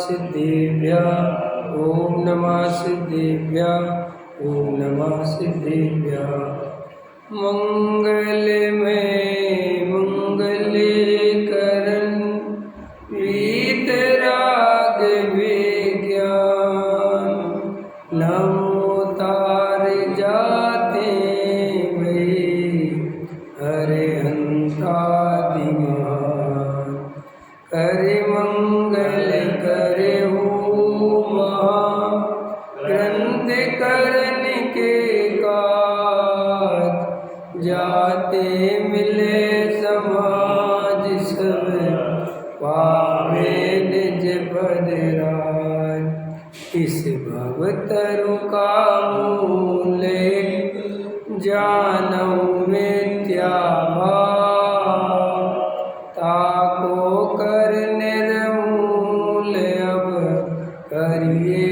सिद्धेभ्यः ॐ नमः सिद्धेभ्यः ॐ नमः सिद्धेभ्यः। मंगलमय मंगले करन वीतराग विज्ञान नमो तार जाते वे अरिहंतादिमान करे मंगल करे ग्रंथ करन के काज जाते मिले समाज सब पावे निज पदराज। इस भवतरु का मूले जानौ मिथ्या भाव ताको कर निर्मूल अब करिए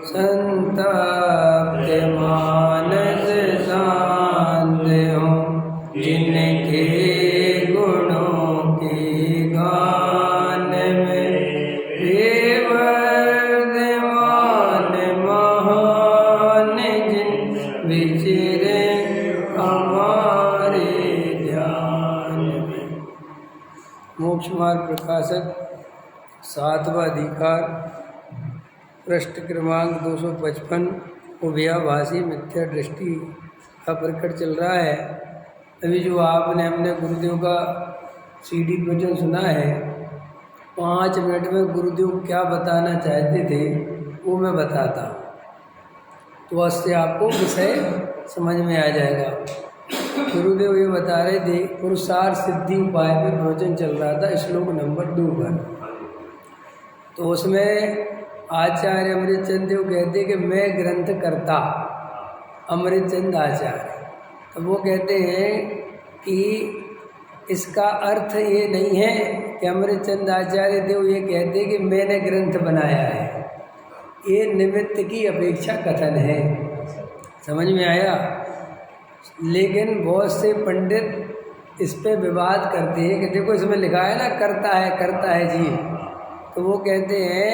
संतप्त मानस शांत हो जिनके गुणों के गान में वे वर्धमान महान जिन विचरे हमारे ध्यान में। मोक्ष मार्ग प्रकाशक 7वां अधिकार पृष्ठ क्रमांक 255 उभयाभासी मिथ्या दृष्टि का प्रकट चल रहा है। अभी जो आपने हमने गुरुदेव का सीडी वचन सुना है, 5 मिनट में गुरुदेव क्या बताना चाहते थे वो मैं बताता हूँ, तो उससे आपको विषय समझ में आ जाएगा। गुरुदेव ये बता रहे थे, पुरुषार्थ सिद्धि उपाय पे प्रवचन चल रहा था, श्लोक नंबर 2 पर। तो उसमें आचार्य अमृतचंद देव कहते कि मैं ग्रंथ करता, अमृतचंद आचार्य। तो वो कहते हैं कि इसका अर्थ ये नहीं है कि अमृतचंद आचार्य देव ये कहते कि मैंने ग्रंथ बनाया है, ये निमित्त की अपेक्षा कथन है। समझ में आया? लेकिन बहुत से पंडित इस पे विवाद करते हैं कि देखो इसमें लिखा है ना करता है जी, तो वो कहते हैं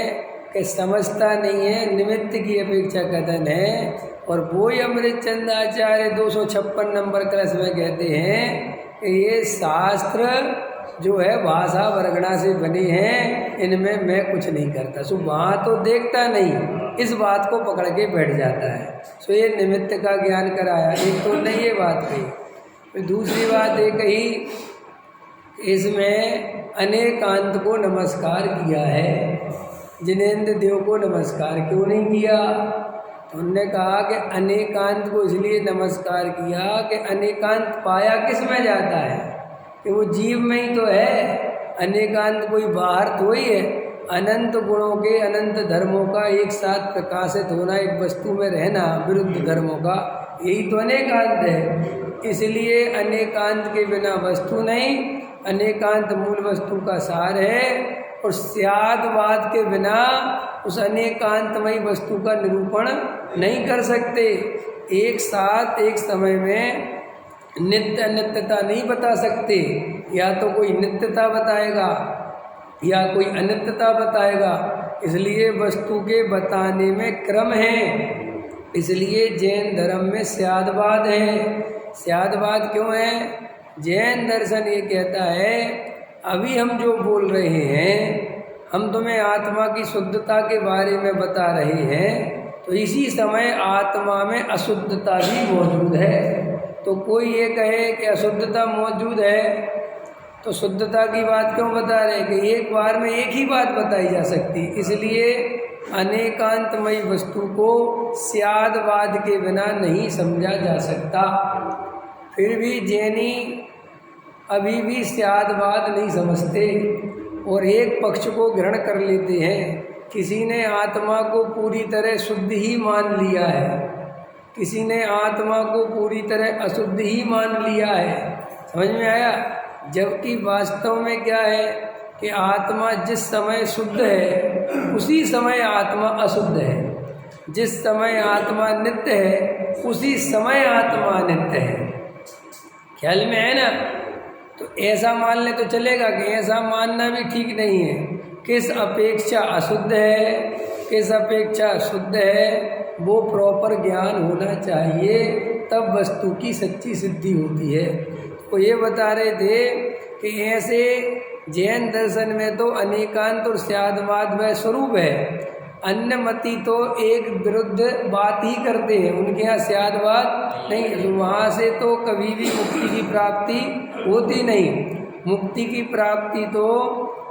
कि समझता नहीं है, निमित्त की अपेक्षा कथन है। और वो ही अमृतचंद आचार्य 256 नंबर कलश में कहते हैं कि ये शास्त्र जो है भाषा वर्गणा से बनी है, इनमें मैं कुछ नहीं करता। सो वहाँ तो देखता नहीं, इस बात को पकड़ के बैठ जाता है। सो ये निमित्त का ज्ञान कराया, एक तो नहीं ये बात कही। फिर दूसरी बात ये कही, इसमें अनेकांत को नमस्कार किया है, जिनेंद्र देव को नमस्कार क्यों नहीं किया? तो उन्होंने कहा कि अनेकांत को इसलिए नमस्कार किया कि अनेकांत पाया किस में जाता है कि वो जीव में ही तो है। अनेकांत कोई बाहर तो ही है, अनंत गुणों के अनंत धर्मों का एक साथ प्रकाशित होना, एक वस्तु में रहना विरुद्ध धर्मों का, यही तो अनेकांत है। इसलिए अनेकांत के बिना वस्तु नहीं, अनेकांत मूल वस्तु का सार है। और स्यादवाद के बिना उस अनेकांतमयी वस्तु का निरूपण नहीं कर सकते। एक साथ एक समय में नित्य अनित्यता नहीं बता सकते, या तो कोई नित्यता बताएगा या कोई अनित्यता बताएगा। इसलिए वस्तु के बताने में क्रम है। इसलिए जैन धर्म में स्यादवाद है। स्यादवाद क्यों है? जैन दर्शन ये कहता है, अभी हम जो बोल रहे हैं, हम तुम्हें आत्मा की शुद्धता के बारे में बता रहे हैं, तो इसी समय आत्मा में अशुद्धता भी मौजूद है। तो कोई ये कहे कि अशुद्धता मौजूद है, तो शुद्धता की बात क्यों बता रहे हैं? कि एक बार में एक ही बात बताई जा सकती। इसलिए अनेकांतमयी वस्तु को स्यादवाद के बिना नहीं समझा जा सकता। फिर भी जैनी अभी भी स्यादवाद नहीं समझते और एक पक्ष को ग्रहण कर लेते हैं। किसी ने आत्मा को पूरी तरह शुद्ध ही मान लिया है, किसी ने आत्मा को पूरी तरह अशुद्ध ही मान लिया है। समझ में आया? जबकि वास्तव में क्या है कि आत्मा जिस समय शुद्ध है उसी समय आत्मा अशुद्ध है, जिस समय आत्मा नित्य है उसी समय आत्मा नित्य है। ख्याल में है ना? तो ऐसा मान ले तो चलेगा कि ऐसा मानना भी ठीक नहीं है। किस अपेक्षा अशुद्ध है, किस अपेक्षा शुद्ध है, वो प्रॉपर ज्ञान होना चाहिए, तब वस्तु की सच्ची सिद्धि होती है। तो ये बता रहे थे कि ऐसे जैन दर्शन में तो अनेकांत और स्यादवाद व स्वरूप है, अन्य मति तो एक विरुद्ध बात ही करते हैं, उनके यहाँ स्यादवाद नहीं, तो वहाँ से तो कभी भी मुक्ति की प्राप्ति होती नहीं। मुक्ति की प्राप्ति तो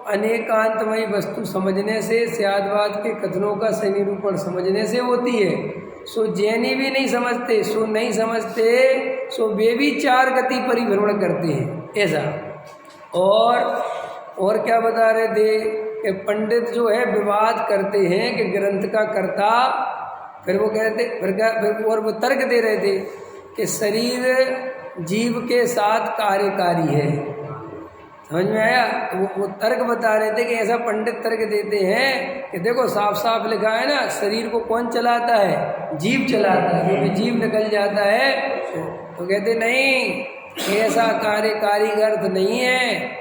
अनेकांतमयी वस्तु समझने से, स्यादवाद के कथनों का सही निरूपण समझने से होती है। सो जैनी भी नहीं समझते, सो नहीं समझते, सो वे भी चार गति परिभ्रमण करते हैं ऐसा। और क्या बता रहे थे कि पंडित जो है विवाद करते हैं कि ग्रंथ का कर्ता, फिर वो कहते फिर और वो तर्क दे रहे थे कि शरीर जीव के साथ कार्यकारी है। समझ में आया? तो वो तर्क बता रहे थे कि ऐसा पंडित तर्क देते हैं कि देखो साफ साफ लिखा है ना, शरीर को कौन चलाता है? जीव चलाता है, क्योंकि जीव निकल जाता है। तो कहते नहीं, ऐसा कार्यकारी का अर्थ नहीं है।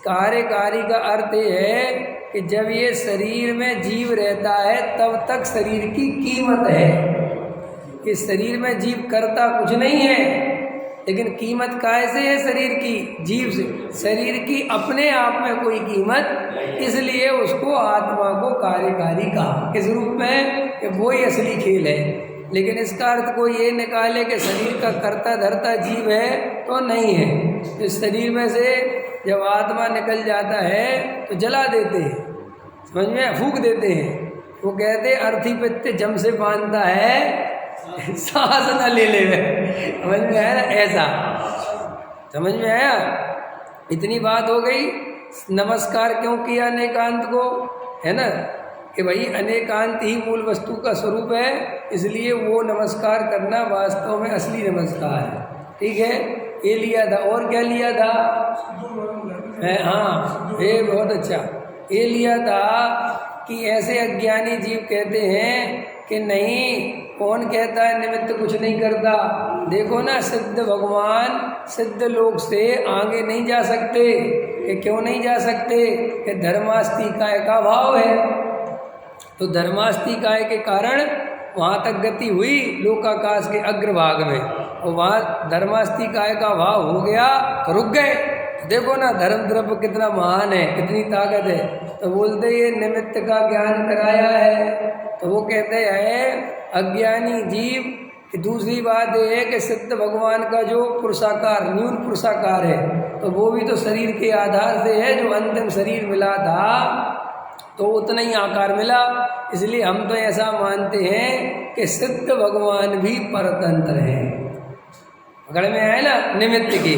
कार्यकारी का अर्थ ये है कि जब ये शरीर में जीव रहता है तब तक शरीर की कीमत है। कि शरीर में जीव करता कुछ नहीं है, लेकिन कीमत कैसे है शरीर की? जीव से। शरीर की अपने आप में कोई कीमत, इसलिए उसको आत्मा को कार्यकारी कहा। किस रूप में? कि वो ही असली खेल है। लेकिन इसका अर्थ कोई ये निकाले कि शरीर का कर्ता धर्ता जीव है, तो नहीं है। इस शरीर में से जब आत्मा निकल जाता है तो जला देते हैं, समझ में, फूंक देते हैं। वो कहते अर्थी पित्त जम से बांधता है, सांस न ले ले। समझ में आया? ऐसा समझ में आया? इतनी बात हो गई। नमस्कार क्यों किया अनेकांत को? है ना, कि भाई अनेकांत ही मूल वस्तु का स्वरूप है, इसलिए वो नमस्कार करना वास्तव में असली नमस्कार है। ठीक है, ये लिया था। और क्या लिया था? हाँ, ये बहुत अच्छा। ये लिया था कि ऐसे अज्ञानी जीव कहते हैं कि नहीं, कौन कहता है निमित्त कुछ नहीं करता? देखो ना, सिद्ध भगवान सिद्ध लोक से आगे नहीं जा सकते। कि क्यों नहीं जा सकते? कि धर्मास्तिकाय का भाव है। तो धर्मास्तिकाय के कारण वहाँ तक गति हुई लोकाकाश के अग्रभाग में, और वहाँ धर्मास्तिकाय का भाव हो गया तो रुक गए। देखो ना, धर्म द्रव्य कितना महान है, कितनी ताकत है। तो बोलते ये निमित्त का ज्ञान कराया है। तो वो कहते हैं अज्ञानी जीव की दूसरी बात यह है कि सिद्ध भगवान का जो पुरुषाकार, न्यून पुरुषाकार है, तो वो भी तो शरीर के आधार से है। जो अंतिम शरीर मिला था तो उतना ही आकार मिला। इसलिए हम तो ऐसा मानते हैं कि सिद्ध भगवान भी परतंत्र हैं। पकड़ में आए ना निमित्त की?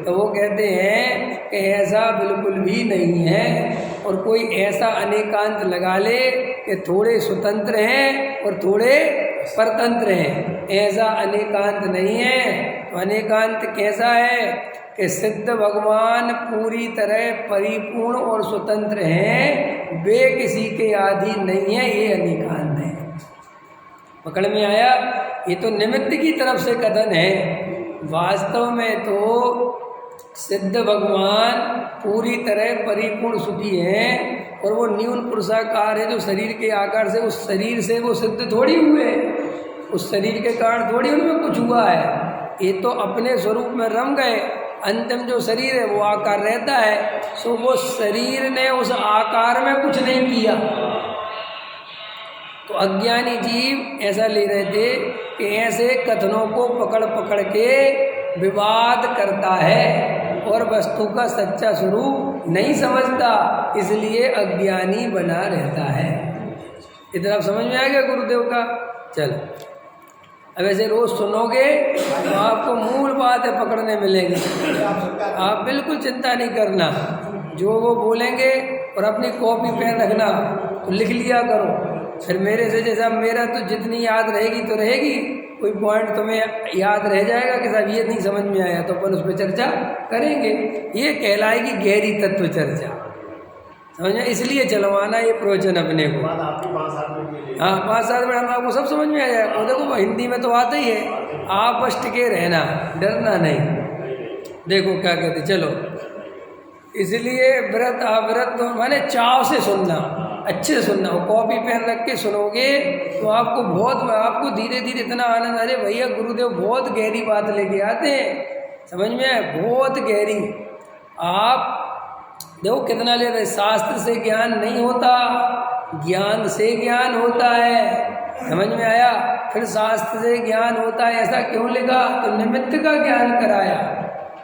तो वो कहते हैं कि ऐसा बिल्कुल भी नहीं है। और कोई ऐसा अनेकांत लगा ले कि थोड़े स्वतंत्र हैं और थोड़े परतंत्र हैं, ऐसा अनेकांत नहीं है। तो अनेकांत कैसा है? कि सिद्ध भगवान पूरी तरह परिपूर्ण और स्वतंत्र हैं, वे किसी के आधीन नहीं है, ये अनेकांत है। पकड़ में आया? ये तो निमित्त की तरफ से कथन है। वास्तव में तो सिद्ध भगवान पूरी तरह परिपूर्ण सुखी हैं, और वो न्यून पुरुषाकार है जो शरीर के आकार से, उस शरीर से वो सिद्ध थोड़ी हुए, उस शरीर के कारण थोड़ी उनमें कुछ हुआ है। ये तो अपने स्वरूप में रम गए। अंतिम जो शरीर है वो आकार रहता है, सो वो शरीर ने उस आकार में कुछ नहीं किया। तो अज्ञानी जीव ऐसा ले रहे थे कि ऐसे कथनों को पकड़ पकड़ के विवाद करता है और वस्तु का सच्चा स्वरूप नहीं समझता, इसलिए अज्ञानी बना रहता है। इतना आप समझ में आ गया गुरुदेव का? चलो, अब ऐसे रोज सुनोगे तो आपको मूल बात है पकड़ने मिलेगी। आप बिल्कुल चिंता नहीं करना, जो वो बोलेंगे और अपनी कॉपी पेन रखना, तो लिख लिया करो। फिर मेरे से जैसा, मेरा तो जितनी याद रहेगी तो रहेगी, कोई पॉइंट तुम्हें याद रह जाएगा कि साहब ये नहीं समझ में आया, तो अपन उस पर चर्चा करेंगे। ये कहलाएगी गहरी तत्व चर्चा, समझ में? इसलिए चलवाना ये प्रवचन अपने को। हाँ, 5-7 मिनट हम आपको सब समझ में आ जाएगा। और देखो हिंदी में तो आता ही है, आप बस टिके रहना, डरना नहीं। देखो क्या कहते, चलो इसलिए व्रत अव्रत तो माने चाव से सुनना, अच्छे से सुनना। और कॉपी पेन रख के सुनोगे तो आपको धीरे धीरे इतना आनंद, अरे भैया गुरुदेव बहुत गहरी बात लेके आते हैं, समझ में आए, बहुत गहरी। आप देखो कितना ले रहे, शास्त्र से ज्ञान नहीं होता, ज्ञान से ज्ञान होता है, समझ में आया। फिर शास्त्र से ज्ञान होता है ऐसा क्यों लिखा, तो निमित्त का ज्ञान कराया,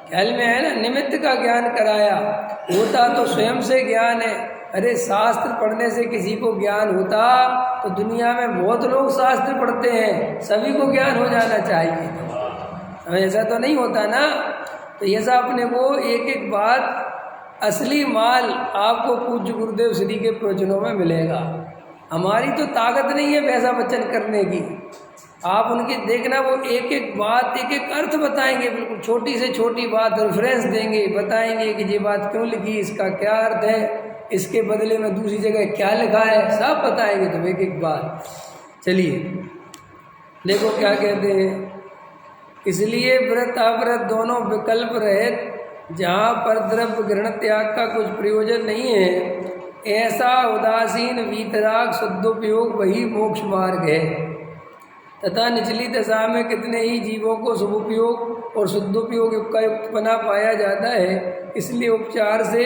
ख्याल में है ना, निमित्त का ज्ञान कराया, होता तो स्वयं से ज्ञान है। अरे शास्त्र पढ़ने से किसी को ज्ञान होता तो दुनिया में बहुत लोग शास्त्र पढ़ते हैं, सभी को ज्ञान हो जाना चाहिए, ऐसा तो नहीं होता ना। तो ऐसा अपने को एक एक बात, असली माल आपको पूज्य गुरुदेव श्री के प्रवचनों में मिलेगा। हमारी तो ताकत नहीं है वैसा वचन करने की, आप उनके देखना वो एक एक बात, एक एक अर्थ बताएंगे, बिल्कुल छोटी से छोटी बात रेफरेंस देंगे, बताएंगे कि ये बात क्यों लिखी, इसका क्या अर्थ है, इसके बदले में दूसरी जगह क्या लिखा है, सब बताएंगे। तो एक एक बात, चलिए देखो क्या कहते हैं। इसलिए व्रत अव्रत दोनों विकल्प रहित, जहाँ पर द्रव्य ग्रहण त्याग का कुछ प्रयोजन नहीं है, ऐसा उदासीन वीतराग शुद्धोपयोग वही मोक्ष मार्ग है। तथा निचली दशा में कितने ही जीवों को शुभोपयोग और शुद्धोपयोग का युक्तपना पाया जाता है, इसलिए उपचार से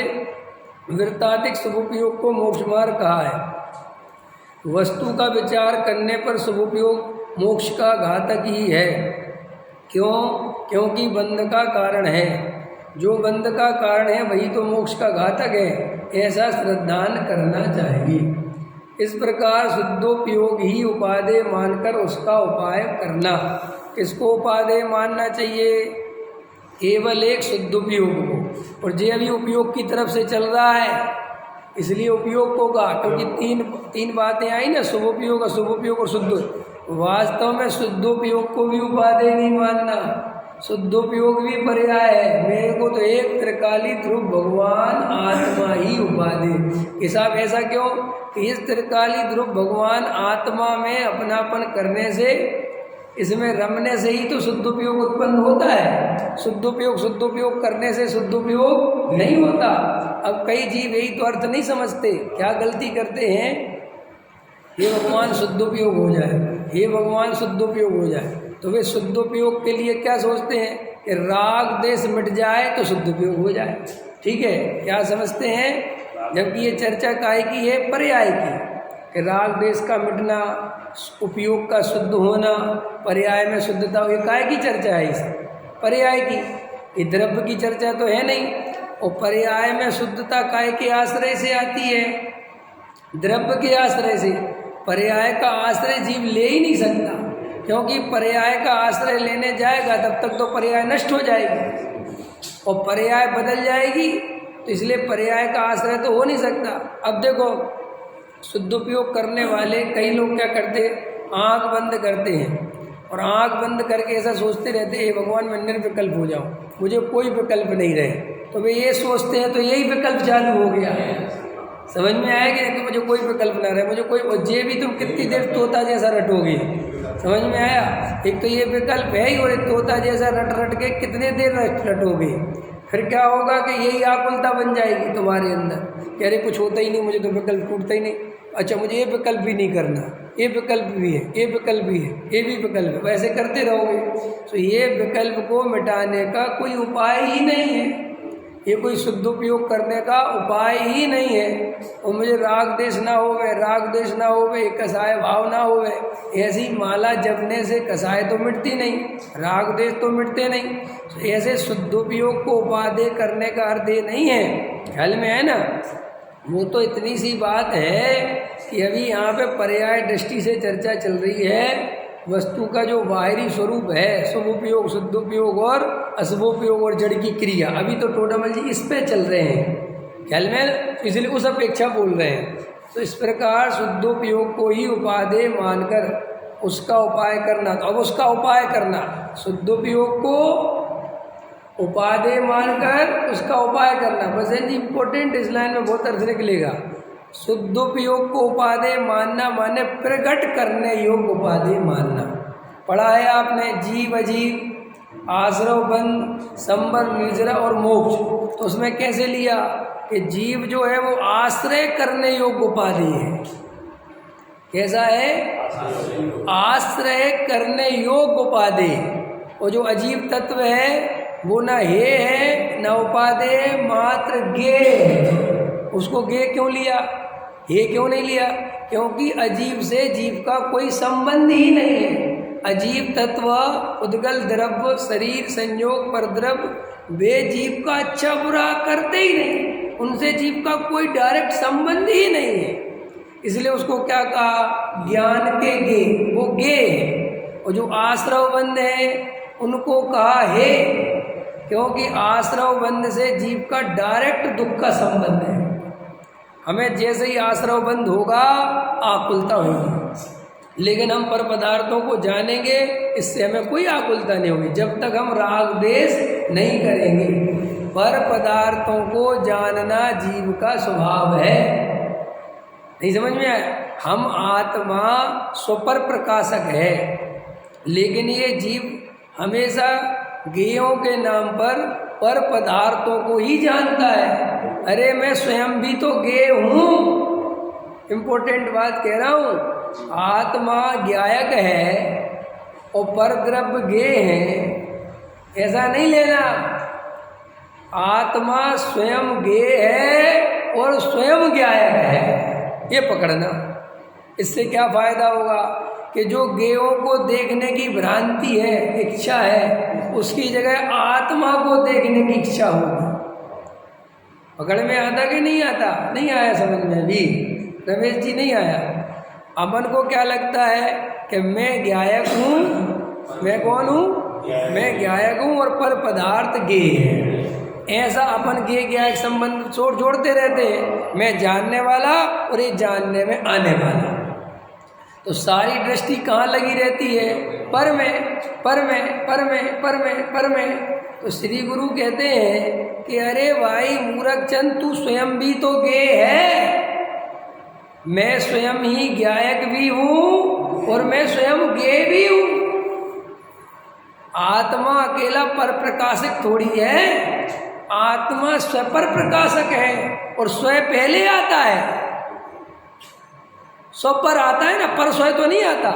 वृत्ताधिक शुभोपयोग को मोक्ष मार्ग कहा है। वस्तु का विचार करने पर शुभोपयोग मोक्ष का घातक ही है। क्यों? क्योंकि बंध का कारण है, जो बंध का कारण है वही तो मोक्ष का घातक है, ऐसा श्रद्धान करना चाहिए। इस प्रकार शुद्धोपयोग ही उपादेय मानकर उसका उपाय करना। किसको उपादेय मानना चाहिए? केवल एक शुद्धोपयोग को, और जे अभी उपयोग की तरफ से चल रहा है इसलिए उपयोग को कहा, क्योंकि तीन बातें आई ना, शुभोपयोग, अशुभोपयोग और शुद्ध। वास्तव में शुद्धोपयोग को भी उपादेय नहीं मानना, शुद्धोपयोग भी पर्याय है। मेरे को तो एक त्रिकालिक रूप भगवान आत्मा ही उपादेय। साहब ऐसा क्यों? इस त्रिकालिक रूप भगवान आत्मा में अपनापन करने से, इसमें रमने से ही तो शुद्धोपयोग उत्पन्न होता है। शुद्धोपयोग करने से शुद्धोपयोग नहीं होता। अब कई जीव यही तो अर्थ नहीं समझते, क्या गलती करते हैं, हे भगवान शुद्धोपयोग हो जाए, हे भगवान शुद्धोपयोग हो जाए, तो वे शुद्धोपयोग के लिए क्या सोचते हैं कि राग देश मिट जाए तो शुद्धोपयोग हो जाए। ठीक है, क्या समझते हैं? जबकि ये चर्चा काहे की है? पर्याय की, कि राग देश का मिटना, उपयोग का शुद्ध होना, पर्याय में शुद्धता, ये काहे की चर्चा है? इस पर्याय की, ये द्रव्य की चर्चा तो है नहीं। और पर्याय में शुद्धता काहे के आश्रय से आती है? द्रव्य के आश्रय से। पर्याय का आश्रय जीव ले ही नहीं सकता, क्योंकि पर्याय का आश्रय लेने जाएगा तब तक तो पर्याय नष्ट हो जाएगी और पर्याय बदल जाएगी, तो इसलिए पर्याय का आश्रय तो हो नहीं सकता। अब देखो, शुद्धोपयोग करने वाले कई लोग क्या करते हैं, आँख बंद करते हैं और आँख बंद करके ऐसा सोचते रहते हैं, भगवान मैं निर्विकल्प हो जाऊँ, मुझे कोई विकल्प नहीं रहे। तो वे ये सोचते हैं तो यही विकल्प चालू हो गया। समझ में आएगा कि मुझे कोई विकल्प ना रहे, मुझे कोई, और जे भी तुम कितनी देर तोता जैसा रटोगे। समझ में आया? एक तो ये विकल्प है ही, और एक तोता जैसा रट के कितने देर रटोगे। फिर क्या होगा कि यही आकुलता बन जाएगी तुम्हारे अंदर कि अरे कुछ होता ही नहीं, मुझे तो विकल्प टूटता ही नहीं, अच्छा मुझे ये विकल्प भी नहीं करना, ये विकल्प भी है, ये विकल्प भी है, ये भी विकल्प है, वैसे करते रहोगे। तो ये विकल्प को मिटाने का कोई उपाय ही नहीं है, ये कोई शुद्धोपयोग करने का उपाय ही नहीं है। और मुझे राग देश ना होवे, राग देश ना होवे, कसाय भाव ना होवे, ऐसी माला जपने से कसाय तो मिटती नहीं, राग देश तो मिटते नहीं। तो ऐसे शुद्धोपयोग को उपादेय करने का अर्थ ये नहीं है, ख्याल में है ना। वो तो इतनी सी बात है कि अभी यहाँ पे पर्याय दृष्टि से चर्चा चल रही है, वस्तु का जो बाहरी स्वरूप है, शुभोपयोग, शुद्धोपयोग और अशुभोपयोग और जड़ की क्रिया, अभी तो टोडामल जी इस पे चल रहे हैं, ख्याल में, इसलिए उस अपेक्षा बोल रहे हैं। तो इस प्रकार शुद्धोपयोग को ही उपादेय मानकर उसका उपाय करना। तो अब उसका उपाय करना, शुद्धोपयोग को उपादेय मानकर उसका उपाय करना। बस जी इंपॉर्टेंट, इस लाइन में बहुत अर्थ निकलेगा। शुद्धोपयोग को उपादेय मानना माने प्रकट करने योग्य उपादेय मानना। पढ़ा है आपने, जीव अजीव, आश्रव बंध, संबर, निर्जरा और मोक्ष। तो उसमें कैसे लिया कि जीव जो है वो आश्रय करने योग्य उपाधि है। कैसा है? आश्रय करने योग्य उपाधि। और जो अजीब तत्व है वो ना हे है ना उपाधि, मात्र गे है। उसको गे क्यों लिया, हे क्यों नहीं लिया? क्योंकि अजीब से जीव का कोई संबंध ही नहीं है। अजीब तत्व, उद्गल द्रव्य, शरीर, संयोग, परद्रव्य, वे जीव का अच्छा बुरा करते ही नहीं, उनसे जीव का कोई डायरेक्ट संबंध ही नहीं है। इसलिए उसको क्या कहा? ज्ञान के गे, वो गे है। और जो आश्रव बंध है उनको कहा हे, क्योंकि आश्रव बंध से जीव का डायरेक्ट दुख का संबंध है। हमें जैसे ही आश्रव बंध होगा आकुलता होगी, लेकिन हम पर पदार्थों को जानेंगे, इससे हमें कोई आकुलता नहीं होगी जब तक हम राग द्वेष नहीं करेंगे। पर पदार्थों को जानना जीव का स्वभाव है। नहीं समझ में आया? हम आत्मा स्वपर प्रकाशक है, लेकिन ये जीव हमेशा ज्ञेयों के नाम पर पदार्थों को ही जानता है। अरे मैं स्वयं भी तो ज्ञेय हूँ। इम्पोर्टेंट बात कह रहा हूँ। आत्मा ज्ञायक है और पर द्रव्य ज्ञेय है, ऐसा नहीं लेना। आत्मा स्वयं ज्ञेय है और स्वयं ज्ञायक है, ये पकड़ना। इससे क्या फायदा होगा कि जो ज्ञेयों को देखने की भ्रांति है, इच्छा है, उसकी जगह आत्मा को देखने की इच्छा होगी। पकड़ में आता कि नहीं आता? नहीं आया समझ में भी? रमेश जी नहीं आया? अमन को क्या लगता है कि मैं ज्ञायक हूँ? मैं कौन हूँ? मैं ज्ञायक हूँ और पर पदार्थ ज्ञेय है। ऐसा अपन ज्ञायक संबंध जोड़ते रहते हैं। मैं जानने वाला और ये जानने में आने वाला। तो सारी दृष्टि कहाँ लगी रहती है? पर में, पर में, पर में, पर में, पर में। तो श्री गुरु कहते हैं कि अरे भाई मूर्ख चंद, तू स्वयं भी तो ज्ञेय है। मैं स्वयं ही ज्ञायक भी हूँ और मैं स्वयं ज्ञेय भी हूँ। आत्मा अकेला पर प्रकाशक थोड़ी है। आत्मा स्वपर प्रकाशक है और स्वयं पहले आता है। स्व पर आता है ना, पर स्वयं तो नहीं आता।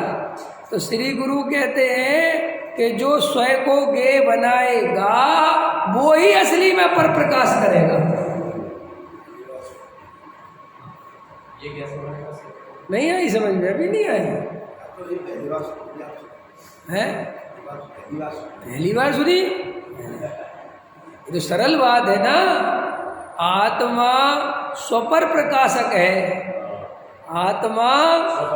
तो श्री गुरु कहते हैं कि जो स्वयं को ज्ञेय बनाएगा वो ही असली में पर प्रकाश करेगा। नहीं आई समझ में? अभी नहीं आई है? पहली बार सुनी? तो सरल बात है ना। आत्मा स्वपर प्रकाशक है। आत्मा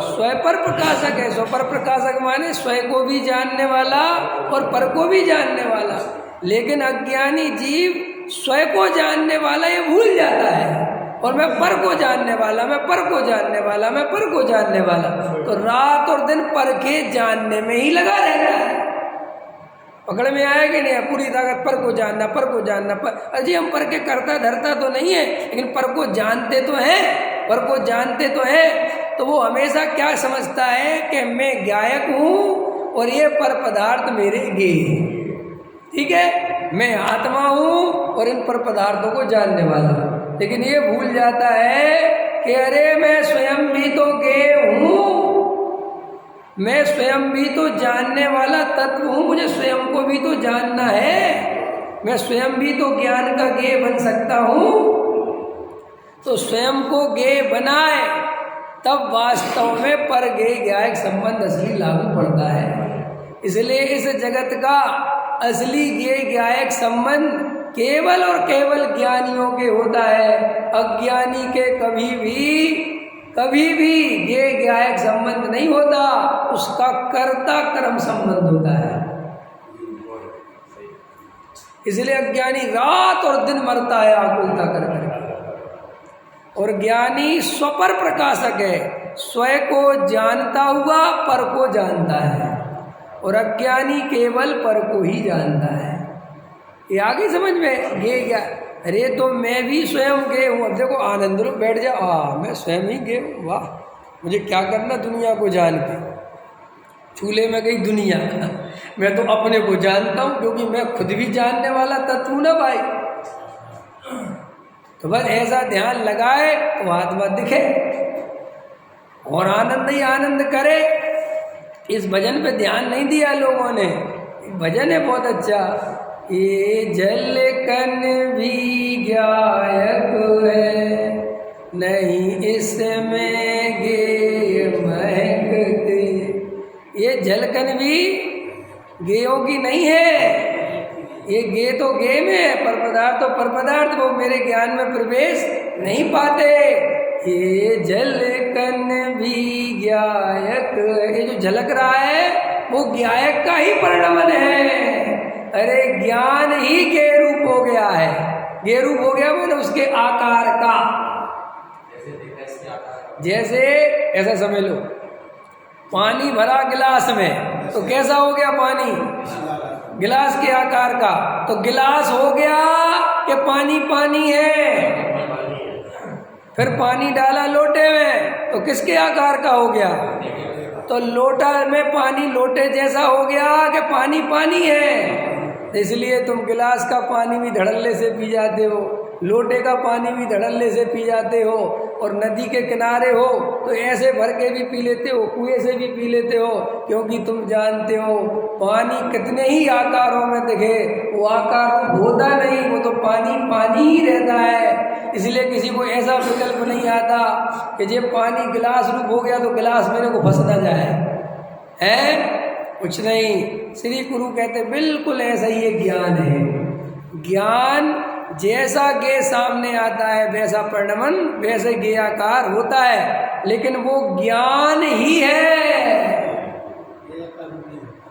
स्वपर प्रकाशक है। स्वपर प्रकाशक माने स्वयं को भी जानने वाला और पर को भी जानने वाला। लेकिन अज्ञानी जीव स्वयं को जानने वाला ये भूल जाता है और मैं पर को जानने वाला, मैं पर को जानने वाला, मैं पर को जानने वाला। तो रात और दिन पर के जानने में ही लगा रहता है। पकड़ में आया कि नहीं? पूरी ताकत पर को जानना, पर को जानना। अजी हम पर के करता धरता तो नहीं है, लेकिन पर को जानते तो हैं, पर को जानते तो हैं। तो वो हमेशा क्या समझता है कि मैं ज्ञायक हूँ और ये पर पदार्थ मेरे ज्ञेय। ठीक है, मैं आत्मा हूँ और इन पर पदार्थों को जानने वाला। लेकिन ये भूल जाता है कि अरे मैं स्वयं भी तो ज्ञेय हूँ, मैं स्वयं भी तो जानने वाला तत्व हूँ। मुझे स्वयं को भी तो जानना है। मैं स्वयं भी तो ज्ञान का ज्ञेय बन सकता हूँ। तो स्वयं को ज्ञेय बनाए तब वास्तव में पर ज्ञेय ज्ञायक संबंध असली लागू पड़ता है। इसलिए इस जगत का असली ज्ञेय ज्ञायक संबंध केवल और केवल ज्ञानियों के होता है। अज्ञानी के कभी भी ज्ञेय ज्ञायक संबंध नहीं होता। उसका कर्ता कर्म संबंध होता है। इसलिए अज्ञानी रात और दिन मरता है आकुलता कर करके, और ज्ञानी स्वपर प्रकाशक है। स्वयं को जानता हुआ पर को जानता है, और अज्ञानी केवल पर को ही जानता है। ये आगे समझ में? ये क्या? अरे तो मैं भी स्वयं ज्ञेय हूँ। अब देखो आनंद लो, बैठ जा। मैं स्वयं ही ज्ञेय हूँ। वाह, मुझे क्या करना दुनिया को जान के। चूल्हे में गई दुनिया। मैं तो अपने को जानता हूँ, क्योंकि मैं खुद भी जानने वाला तत्व हूँ ना भाई। तो बस ऐसा ध्यान लगाए तो आत्मा दिखे और आनंद ही आनंद करे। इस भजन पे ध्यान नहीं दिया लोगों ने। भजन है बहुत अच्छा, ये जल कन भी गायक है, नहीं इसमें गे महकते। ये जलकन भी गेयों की नहीं है, ये गे तो गे में, पर पदार्थ तो पर पदार्थ, वो मेरे ज्ञान में प्रवेश नहीं पाते। ये जलकन भी गायक, ये जो झलक रहा है वो गायक का ही परिणमन है। अरे ज्ञान ही गे रूप हो गया है। गे रूप हो गया मतलब उसके आकार का। जैसे ऐसा समझ लो, पानी भरा गिलास में तो कैसा हो गया पानी, गिलास के आकार का। तो गिलास हो गया कि पानी पानी है। फिर पानी डाला लोटे में तो किसके आकार का हो गया, तो लोटा में पानी लोटे जैसा हो गया कि पानी पानी है। इसलिए तुम गिलास का पानी भी धड़ल्ले से पी जाते हो, लोटे का पानी भी धड़ल्ले से पी जाते हो, और नदी के किनारे हो तो ऐसे भर के भी पी लेते हो, कुएं से भी पी लेते हो, क्योंकि तुम जानते हो पानी कितने ही आकारों में दिखे, वो आकार होता नहीं, वो तो पानी पानी ही रहता है। इसलिए किसी को ऐसा विकल्प नहीं आता कि जब पानी गिलास रूप हो गया तो गिलास मेरे को फंस ना जाए, है कुछ नहीं। श्री गुरु कहते बिल्कुल ऐसा ही ये ज्ञान है। ज्ञान जैसा गे सामने आता है वैसा परिणमन, वैसे गे आकार होता है, लेकिन वो ज्ञान ही है।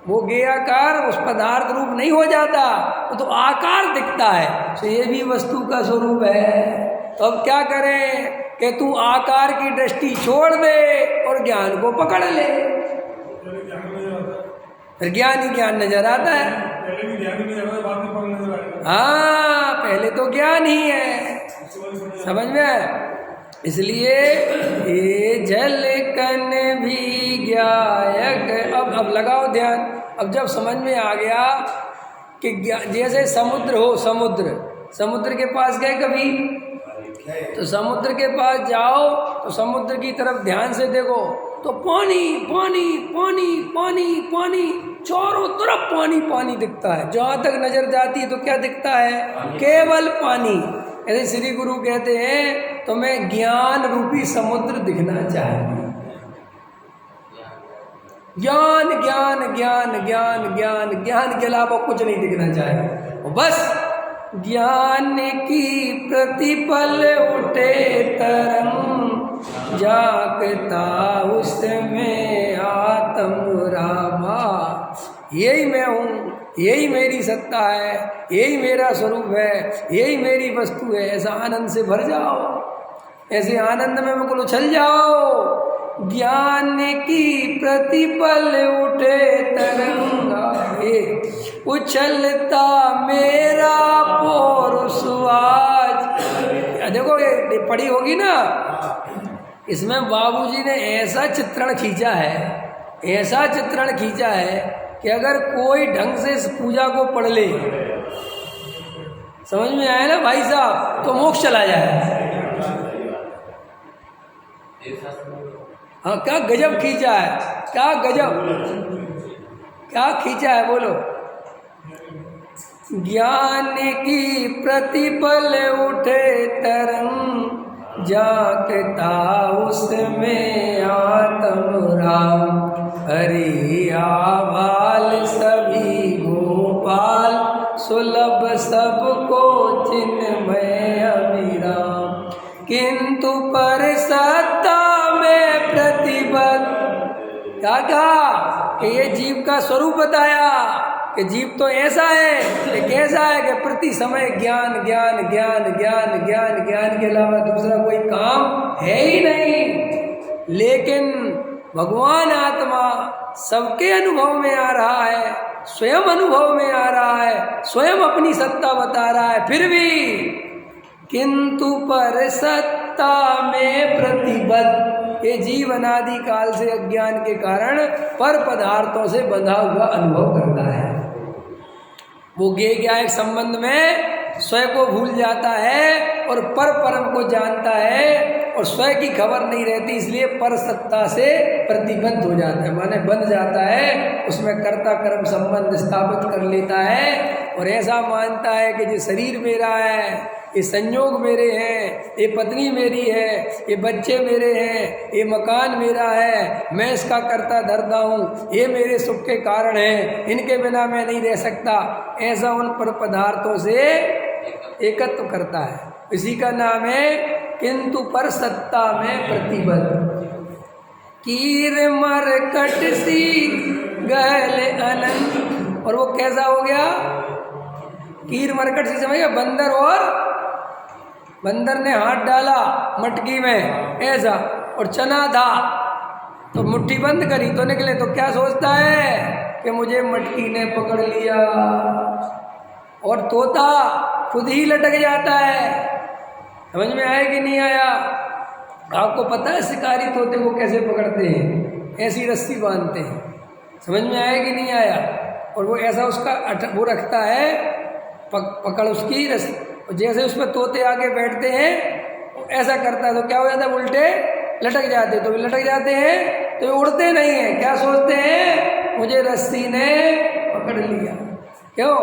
वो गे आकार उस पदार्थ रूप नहीं हो जाता, वो तो आकार दिखता है। तो ये भी वस्तु का स्वरूप है। तो अब क्या करें कि तू आकार की दृष्टि छोड़ दे और ज्ञान को पकड़ ले, फिर ज्ञान ही ज्ञान नजर आता है। हाँ, पहले तो ज्ञान ही है, समझ में। इसलिए ये जल कन भी गायक। अब लगाओ ध्यान। अब जब समझ में आ गया कि जैसे समुद्र हो, समुद्र के पास गए कभी, तो समुद्र के पास जाओ तो समुद्र की तरफ ध्यान से देखो तो पानी पानी पानी पानी पानी, चारों तरफ पानी पानी दिखता है। जहाँ तक नजर जाती है तो क्या दिखता है, केवल पानी। ऐसे श्री गुरु कहते हैं तो मैं ज्ञान रूपी समुद्र दिखना चाहिए। ज्ञान ज्ञान ज्ञान ज्ञान ज्ञान ज्ञान के अलावा कुछ नहीं दिखना चाहिए। बस ज्ञान की प्रतिपल उठे तरंग, जागता उसमें आत्म रामा। यही मैं हूँ, यही मेरी सत्ता है, यही मेरा स्वरूप है, यही मेरी वस्तु है। ऐसा आनंद से भर जाओ, ऐसे आनंद में बिल्कुल उछल जाओ। ज्ञान की प्रतिपल उठे तरंगा, उछलता मेरा पौरुष आज। देखो ये पढ़ी होगी ना, इसमें बाबूजी ने ऐसा चित्रण खींचा है, ऐसा चित्रण खींचा है कि अगर कोई ढंग से इस पूजा को पढ़ ले, समझ में आया ना भाई साहब, तो मोक्ष चला जाए। हाँ, क्या गजब खींचा है, क्या गजब, क्या खींचा है बोलो। ज्ञान की प्रतिपल उठे तरंग, जागता उसमें आत्म राम। हरि आभाल सभी गोपाल, सुलभ सबको चिन्मय अभिराम। किंतु पर सत्ता में प्रतिबद्ध, क्या कहा कि ये जीव का स्वरूप बताया कि जीव तो ऐसा है कि कैसा है कि प्रति समय ज्ञान ज्ञान ज्ञान ज्ञान ज्ञान ज्ञान के अलावा दूसरा कोई काम है ही नहीं। लेकिन भगवान आत्मा सबके अनुभव में आ रहा है, स्वयं अनुभव में आ रहा है, स्वयं अपनी सत्ता बता रहा है। फिर भी किंतु पर सत्ता में प्रतिबद्ध, ये जीव अनादि काल से अज्ञान के कारण पर पदार्थों से बंधा हुआ अनुभव करता है। वो क्या एक संबंध में स्वयं को भूल जाता है और पर परम को जानता है और स्वयं की खबर नहीं रहती, इसलिए पर सत्ता से प्रतिबद्ध हो जाता है, माने बंध जाता है, उसमें कर्ता कर्म संबंध स्थापित कर लेता है और ऐसा मानता है कि ये शरीर मेरा है, ये संयोग मेरे हैं, ये पत्नी मेरी है, ये बच्चे मेरे हैं, ये मकान मेरा है, मैं इसका कर्ता धरता हूँ, ये मेरे सुख के कारण हैं, इनके बिना मैं नहीं रह सकता। ऐसा उन पर पदार्थों से एकत्व करता है, इसी का नाम है किंतु पर सत्ता में प्रतिबद्ध। कीर मर कट सी गहल अनंत, और वो कैसा हो गया? कीर मरकट सी समझ गया, बंदर, और बंदर ने हाथ डाला मटकी में ऐसा और चना था तो मुट्ठी बंद करी तो निकले, तो क्या सोचता है कि मुझे मटकी ने पकड़ लिया, और तोता खुद ही लटक जाता है। समझ में आया कि नहीं आया? आपको पता है शिकारी तोते को कैसे पकड़ते हैं? ऐसी रस्सी बांधते हैं। समझ में आया कि नहीं आया? और वो ऐसा उसका वो रखता है पकड़ उसकी रस्सी, जैसे उसमें तोते आके बैठते हैं ऐसा करता है तो क्या हो जाता है? उल्टे लटक जाते, तो लटक जाते हैं तो उड़ते नहीं हैं। क्या सोचते हैं? मुझे रस्सी ने पकड़ लिया। क्यों?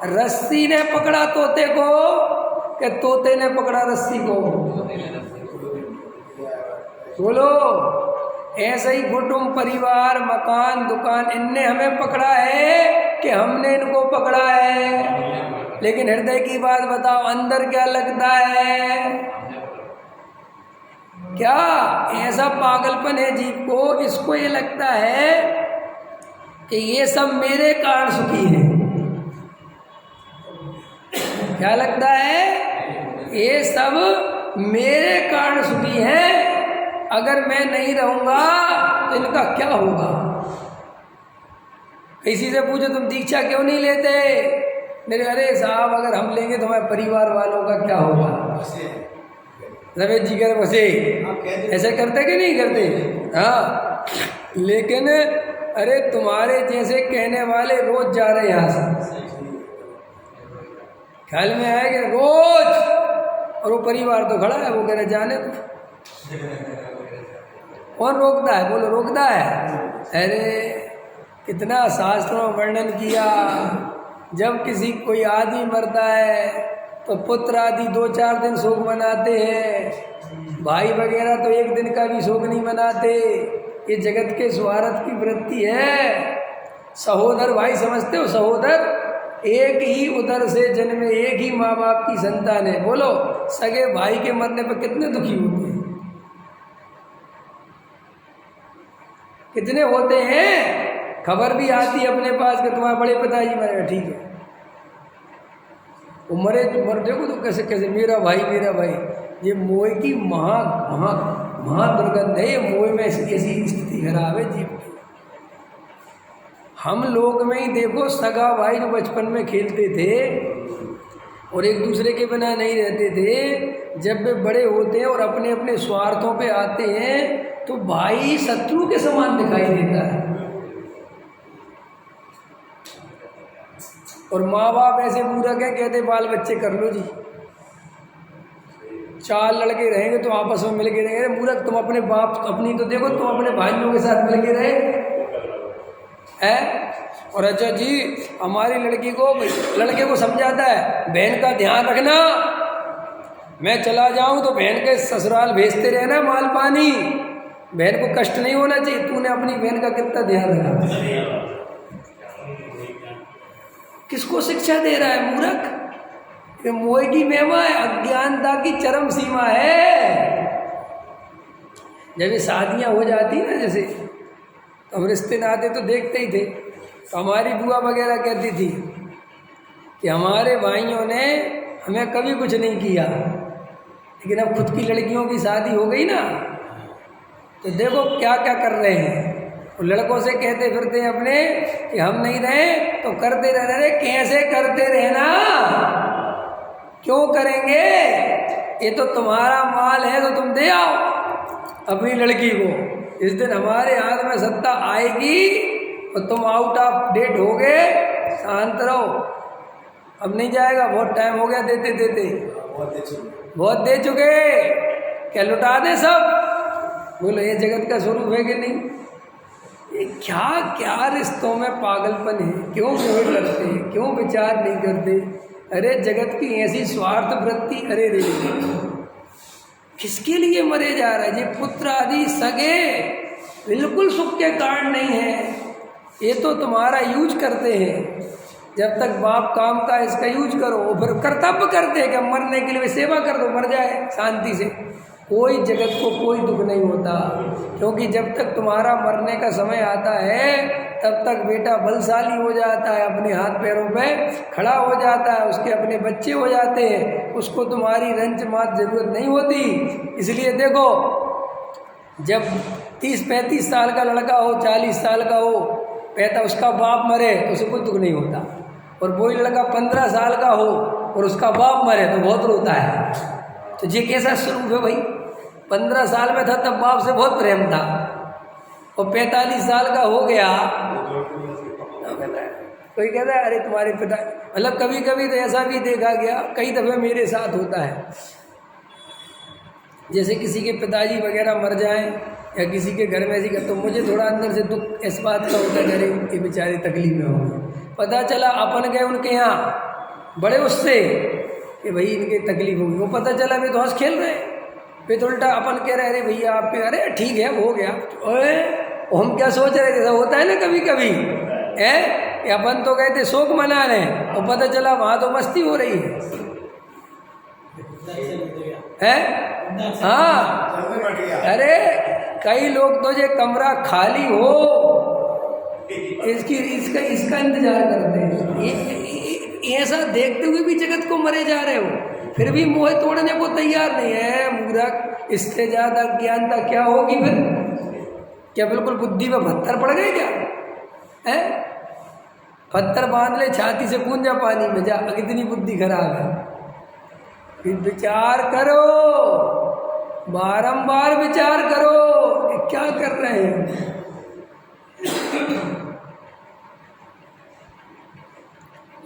रस्सी ने पकड़ा तोते को कि तोते ने पकड़ा रस्सी को? बोलो। ऐसे ही कुटुंब, परिवार, मकान, दुकान, इनने हमें पकड़ा है कि हमने इनको पकड़ा है? लेकिन हृदय की बात बताओ, अंदर क्या लगता है? क्या ऐसा पागलपन है जीव को, इसको ये लगता है कि ये सब मेरे कारण सुखी है। क्या लगता है? ये सब मेरे कारण सुखी है, अगर मैं नहीं रहूंगा तो इनका क्या होगा? किसी से पूछो तुम दीक्षा क्यों नहीं लेते? मेरे अरे साहब अगर हम लेंगे तो हमारे परिवार वालों का क्या होगा? रमेश जी कर बसे ऐसे करते कि नहीं करते? हाँ, लेकिन अरे तुम्हारे जैसे कहने वाले रोज जा रहे हैं यहाँ से, ख्याल में आया कि रोज, और वो परिवार तो खड़ा है, वो कह रहे जाने तो। कौन रोकता है? बोलो, रोकता है? अरे कितना शास्त्रों में वर्णन किया, जब किसी कोई आदमी मरता है तो पुत्र आदि 2-4 दिन शोक मनाते हैं, भाई वगैरह तो एक दिन का भी शोक नहीं मनाते। ये जगत के स्वार्थ की वृत्ति है। सहोदर भाई समझते हो? सहोदर एक ही उदर से जन्मे, एक ही माँ बाप की संतान है। बोलो, सगे भाई के मरने पर कितने दुखी होते हैं? कितने होते हैं? खबर भी आती है अपने पास कि तुम्हारे बड़े पिताजी मरे, ठीक है, वो मरे देखो तो कैसे कैसे मेरा भाई मेरा भाई। ये मोह की महा दुर्गंध है। ये मोह में ऐसी स्थिति खराब है जीव की। हम लोग में ही देखो, सगा भाई जो बचपन में खेलते थे और एक दूसरे के बिना नहीं रहते थे, जब वे बड़े होते हैं और अपने अपने स्वार्थों पे आते हैं तो भाई शत्रु के समान दिखाई देता है, और माँ बाप ऐसे मूर्ख है, कहते बाल बच्चे कर लो जी, 4 लड़के रहेंगे तो आपस में मिलके रहेंगे। मूर्ख, तुम अपने बाप अपनी तो देखो, तुम अपने भाइयों के साथ मिलके रहे हैं। और अच्छा जी, हमारी लड़की को, लड़के को समझाता है बहन का ध्यान रखना, मैं चला जाऊं तो बहन के ससुराल भेजते रहना माल पानी, बहन को कष्ट नहीं होना चाहिए। तूने अपनी बहन का कितना ध्यान रखा? किसको शिक्षा दे रहा है मूर्ख? ये मोह की महिमा है, अज्ञानता की चरम सीमा है। जब ये शादियां हो जाती ना, जैसे तो हम रिश्ते नाते तो देखते ही थे, तो हमारी बुआ वगैरह कहती थी कि हमारे भाइयों ने हमें कभी कुछ नहीं किया, लेकिन अब खुद की लड़कियों की शादी हो गई ना तो देखो क्या क्या कर रहे हैं। और लड़कों से कहते फिरते हैं अपने कि हम नहीं रहे तो करते रहना। रे कैसे करते रहना? क्यों करेंगे? ये तो तुम्हारा माल है तो तुम दे आओ। अपनी लड़की को। इस दिन हमारे हाथ में सत्ता आएगी और तुम आउट ऑफ डेट हो गए, शांत रहो। अब नहीं जाएगा, बहुत टाइम हो गया देते देते, बहुत दे चुके। क्या लुटा दे सब? बोलो ये जगत का स्वरूप है कि नहीं? ये क्या क्या रिश्तों में पागलपन है, क्यों मोह करते हैं, क्यों विचार नहीं करते? अरे जगत की ऐसी स्वार्थ वृत्ति, अरे रे किसके लिए मरे जा रहा है? ये पुत्र आदि सगे बिल्कुल सुख के कारण नहीं है, ये तो तुम्हारा यूज करते हैं। जब तक बाप काम का इसका यूज करो, फिर कर्तव्य करते हैं कि मरने के लिए सेवा कर दो, मर जाए शांति से। कोई जगत को कोई दुख नहीं होता, क्योंकि जब तक तुम्हारा मरने का समय आता है तब तक बेटा बलशाली हो जाता है, अपने हाथ पैरों पे खड़ा हो जाता है, उसके अपने बच्चे हो जाते हैं, उसको तुम्हारी रंच मात जरूरत नहीं होती। इसलिए देखो, जब 30-35 साल का लड़का हो, 40 साल का हो, पैदा उसका बाप मरे तो उसे कोई दुख नहीं होता, और वही लड़का 15 साल का हो और उसका बाप मरे तो बहुत रोता है। तो ये कैसा स्वरूप है भाई? 15 साल में था तब बाप से बहुत प्रेम था, और 45 साल का हो गया कोई कहता है अरे तुम्हारे पिता, मतलब कभी कभी तो ऐसा भी देखा गया, कई दफ़े मेरे साथ होता है, जैसे किसी के पिताजी वगैरह मर जाएं या किसी के घर में ऐसी, तो मुझे थोड़ा अंदर से दुख इस बात का होता है, अरे ये बेचारे तकलीफ में होंगे। पता चला अपन गए उनके यहाँ बड़े उससे कि भाई इनके तकलीफ होगी, वो पता चला वे तो हंस खेल रहे, वे तो उल्टा अपन कह रहे अरे भैया आपके, अरे ठीक है हो गया। ओए हम क्या सोच रहे थे? होता है ना कभी कभी है, अपन तो गए थे शोक मना रहे और पता चला वहाँ तो मस्ती हो रही है। हाँ, अरे कई लोग तो जो कमरा खाली हो इसका इंतजार करते हैं। ऐसा देखते हुए भी जगत को मरे जा रहे हो, फिर भी मोह तोड़ने को तैयार नहीं है। मूर्ख, इससे ज्यादा ज्ञानता क्या होगी फिर? क्या बिल्कुल बुद्धि में पत्थर पड़ गए क्या? है पत्थर बांध ले छाती से, कूद जा पानी में जा, कितनी बुद्धि खराब है। फिर विचार करो, बारंबार विचार करो कि क्या कर रहे हैं।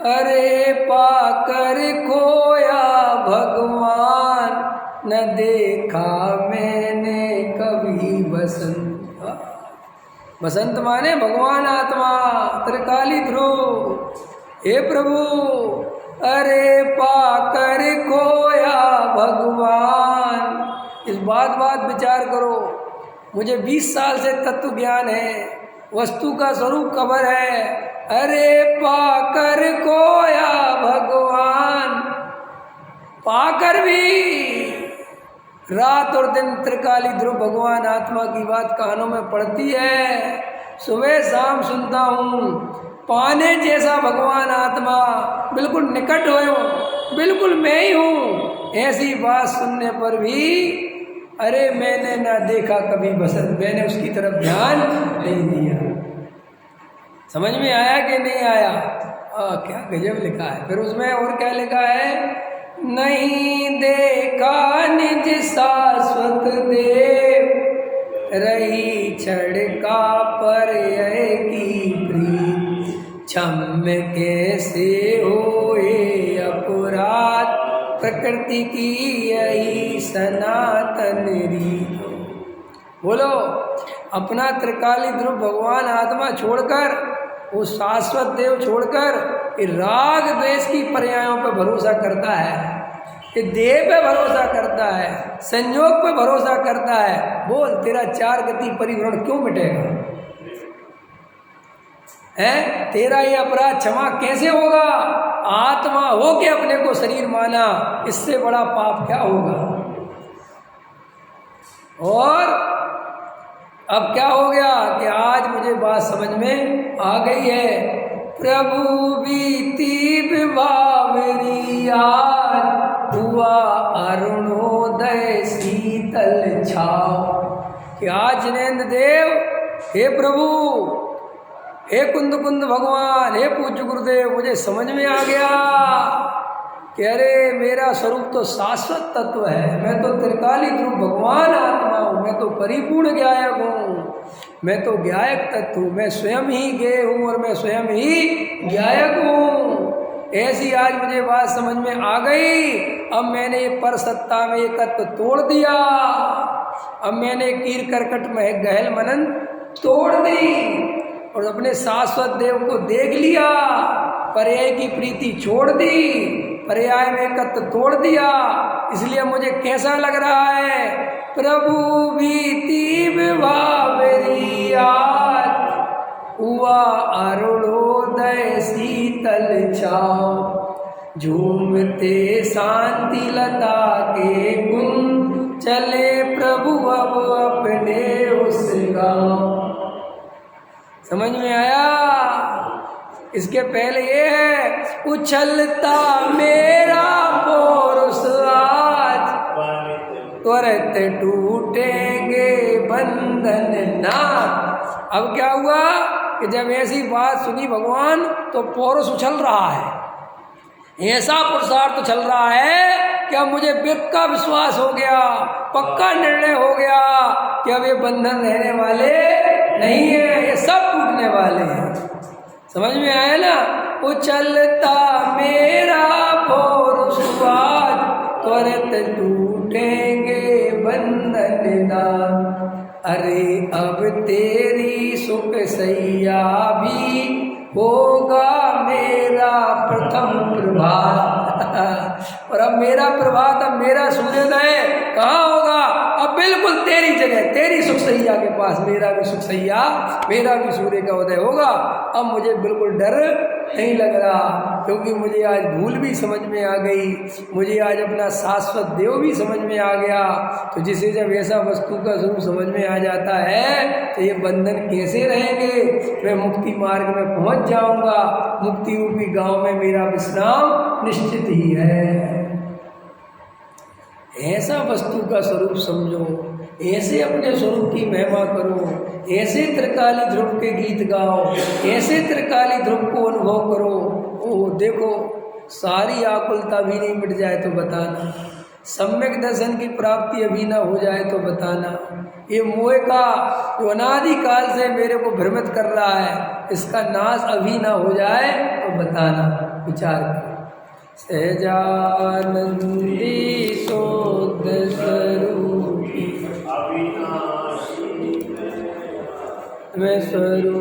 अरे पाकर खोया भगवान, न देखा मैंने कभी बसंत। बसंत माने भगवान आत्मा, त्रिकाली ध्रुव। हे प्रभु, अरे पाकर खोया भगवान, इस बात विचार करो। मुझे 20 साल से तत्व ज्ञान है, वस्तु का स्वरूप खबर है। अरे पाकर खोया भगवान, पाकर भी रात और दिन त्रिकाली ध्रुव भगवान आत्मा की बात कानों में पड़ती है, सुबह शाम सुनता हूँ। पाने जैसा भगवान आत्मा बिल्कुल निकट हो, बिल्कुल मैं ही हूँ, ऐसी बात सुनने पर भी अरे मैंने ना देखा कभी बसंत, मैंने उसकी तरफ ध्यान नहीं दिया। समझ में आया कि नहीं आया? क्या गजब लिखा है। फिर उसमें और क्या लिखा है? नहीं देखा निज शाश्वत देव, रही क्षण का पर्यय की प्रीत, क्षम्य कैसे होए अपराध, प्रकृति की यही सनातन रीत। बोलो, अपना त्रिकाली ध्रुव भगवान आत्मा छोड़कर, वो शाश्वत देव छोड़कर ये राग द्वेष की पर्यायों पर भरोसा करता है, ये देह पे भरोसा करता है, संयोग पे भरोसा करता है। बोल, तेरा 4 गति परिवरण क्यों मिटेगा? है तेरा ये अपराध क्षमा कैसे होगा? आत्मा हो के अपने को शरीर माना, इससे बड़ा पाप क्या होगा? और अब क्या हो गया कि आज मुझे बात समझ में आ गई है। प्रभु बीती विभावरी आज, हुआ अरुणोदय शीतल छाव। कि आज जिनेंद्र देव, हे प्रभु, हे कुंद कुंद भगवान, हे पूज्य गुरुदेव, मुझे समझ में आ गया कि अरे मेरा स्वरूप तो शाश्वत तत्व है, मैं तो त्रिकाली ध्रुव भगवान आत्मा हूँ, मैं तो परिपूर्ण ज्ञायक हूँ, मैं तो ज्ञायक तत्व हूँ, मैं स्वयं ही ज्ञेय हूँ और मैं स्वयं ही ज्ञायक हूँ। ऐसी आज मुझे बात समझ में आ गई। अब मैंने ये पर सत्ता में ये तत्व तोड़ दिया। अब मैंने कीर करकट में गहल मनन तोड़ दी और अपने शाश्वत देव को देख लिया। पर्याय की प्रीति छोड़ दी, पर्याय में एकत्व तोड़ दिया। इसलिए मुझे कैसा लग रहा है, प्रभु बीती विभावरी आज हुआ अरुणोदय शीतल छाव, झूमते शांति लता के गुण चले प्रभु अब अपने उस गाँव। समझ में आया? इसके पहले ये है, उछलता मेरा पौरुष आज त्वरित टूटेंगे बंधन नाथ। अब क्या हुआ कि जब ऐसी बात सुनी भगवान तो पौरुष उछल रहा है, ऐसा पुरुषार्थ तो चल रहा है कि अब मुझे पक्का विश्वास हो गया, पक्का निर्णय हो गया कि अब ये बंधन रहने वाले नहीं है, ये सब टूटने वाले हैं। समझ में आया ना? उछलता मेरा पौरुष आज त्वरित टूटेंगे बंधन नाथ। अरे अब तेरी सुख सैया भी होगा मेरा प्रथम प्रभात। और अब मेरा प्रभात, अब मेरा सूर्योदय कहाँ होगा? अब बिल्कुल तेरी जगह, तेरी सुख सैया के पास मेरा भी सुख सैया, मेरा भी सूर्य का उदय होगा। अब मुझे बिल्कुल डर नहीं लग रहा, क्योंकि मुझे आज भूल भी समझ में आ गई, मुझे आज अपना शाश्वत देव भी समझ में आ गया। तो जिसे जब ऐसा वस्तु का स्वरूप समझ में आ जाता है तो ये बंधन कैसे रहेंगे? मैं मुक्ति मार्ग में पहुंच जाऊंगा, मुक्ति रूपी गांव में मेरा विश्राम निश्चित ही है। ऐसा वस्तु का स्वरूप समझो, ऐसे अपने स्वरूप की महिमा करो, ऐसे त्रिकाली ध्रुव के गीत गाओ, ऐसे त्रिकाली ध्रुव को अनुभव करो। ओ देखो, सारी आकुलता भी नहीं मिट जाए तो बताना, सम्यक दर्शन की प्राप्ति अभी ना हो जाए तो बताना, ये मोह का जो अनादि काल से मेरे को भ्रमित कर रहा है, इसका नाश अभी ना हो जाए तो बताना। विचार करो। सहजानंदी शोध स्वरूपी मैं स्वरूप